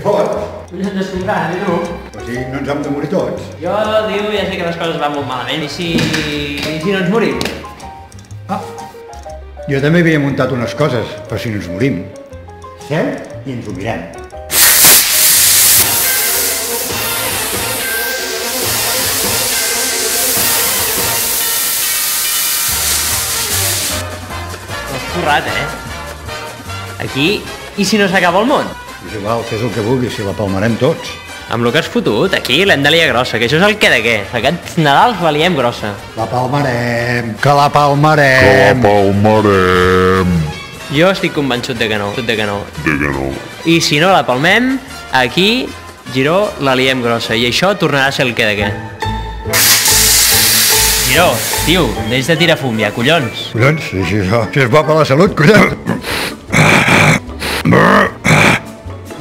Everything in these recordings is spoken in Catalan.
fot? Collons escombrat, i tu? O sigui, no ens hem de morir tots. Jo, diu, ja sé que les coses van molt malament. I si no ens morim? Ah, jo també havia muntat unes coses, per si no ens morim. Seu i ens ho mirem. T'has currat, Aquí, i si no s'acaba el món? És igual, fes el que vulguis, si la palmarem tots. Amb el que has fotut, aquí l'hem de liar grossa, que això és el que de què. Aquests Nadals la liem grossa. La palmarem, que la palmarem. Jo estic convençut de que no, I si no la palmem, aquí, Giró, la liem grossa, i això tornarà a ser el que de què. Giró, tio, deix de tirar fum ja, collons. Collons, si és bo per la salut, collons.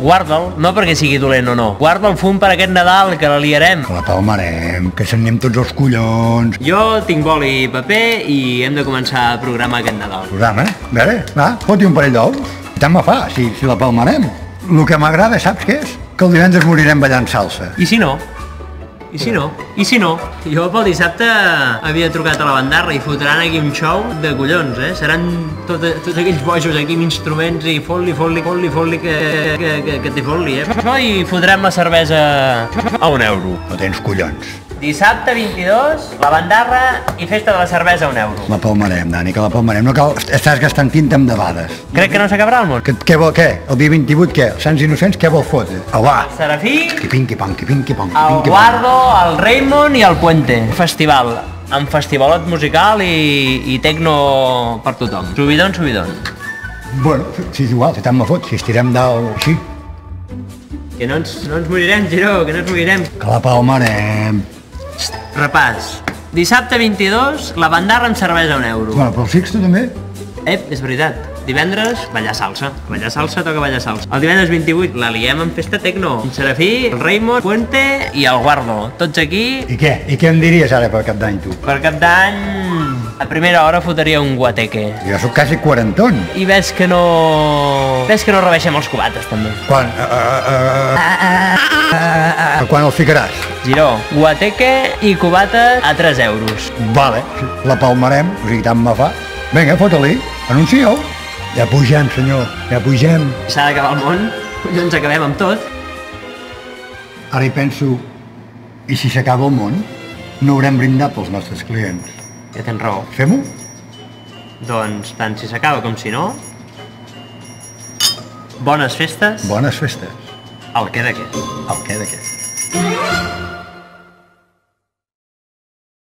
Guarda'l, no perquè sigui dolent o no. Guarda el fum per aquest Nadal, que la liarem. Que la palmarem, que se'n anem tots els collons. Jo tinc boli i paper i hem de començar a programar aquest Nadal. Programa, a veure, va, foti un parell d'ous. Tant me fa, si la palmarem. El que m'agrada, saps què és? Que el divendres morirem ballant salsa. I si no? I si no? I si no? Jo pel dissabte havia trucat a la bandarra i fotran aquí un show de collons, Seran tots aquells bojos aquí amb instruments i fot-li que té fot-li, Això i fotrem la cervesa a €1. No tens collons. Dissabte 22, la bandarra i festa de la cervesa a €1. La palmarem, Dani, que la palmarem. No cal, estàs gastant tinta amb debades. Crec que no s'acabarà el món. Què vol, què? El dia 28, què? Els Sants Innocents, què vol fotre? Au, va! Serafí, Quipinquipong. el Guardo, el Raymond i el Puente. Festival, amb festivalot musical i tecno per tothom. Subidon. Bueno, si és igual, si tant me fot, si estirem dalt així. Que no ens morirem, Giró, que no ens morirem. Que la palmarem. Repàs. Dissabte 22, la bandarra amb cervesa a €1. Bueno, però el Sixto també? És veritat. Divendres, ballar salsa. Toca ballar salsa. El divendres 28 la liem en festa tecno. En Serafí, el Raymond, Puente i el Guardo. Tots aquí. I què? I què em diries ara per Cap d'Any, tu? Per Cap d'Any, a primera hora fotria un guateque. Jo sóc quasi quarantón. I ves que no rebeixem els cubates, també. Quan? Quan el ficaràs? Giró, guateque i cubates a €3. Vale, la palmarem, o sigui, tant me fa. Vinga, fota-li, anuncia-ho. Ja pugem, senyor, ja pugem. S'ha d'acabar el món, collons acabem amb tot. Ara hi penso, i si s'acaba el món, no haurem brindat pels nostres clients. Ja tens raó. Fem-ho? Doncs tant si s'acaba com si no, bones festes. Bones festes. El què de què. El què de què.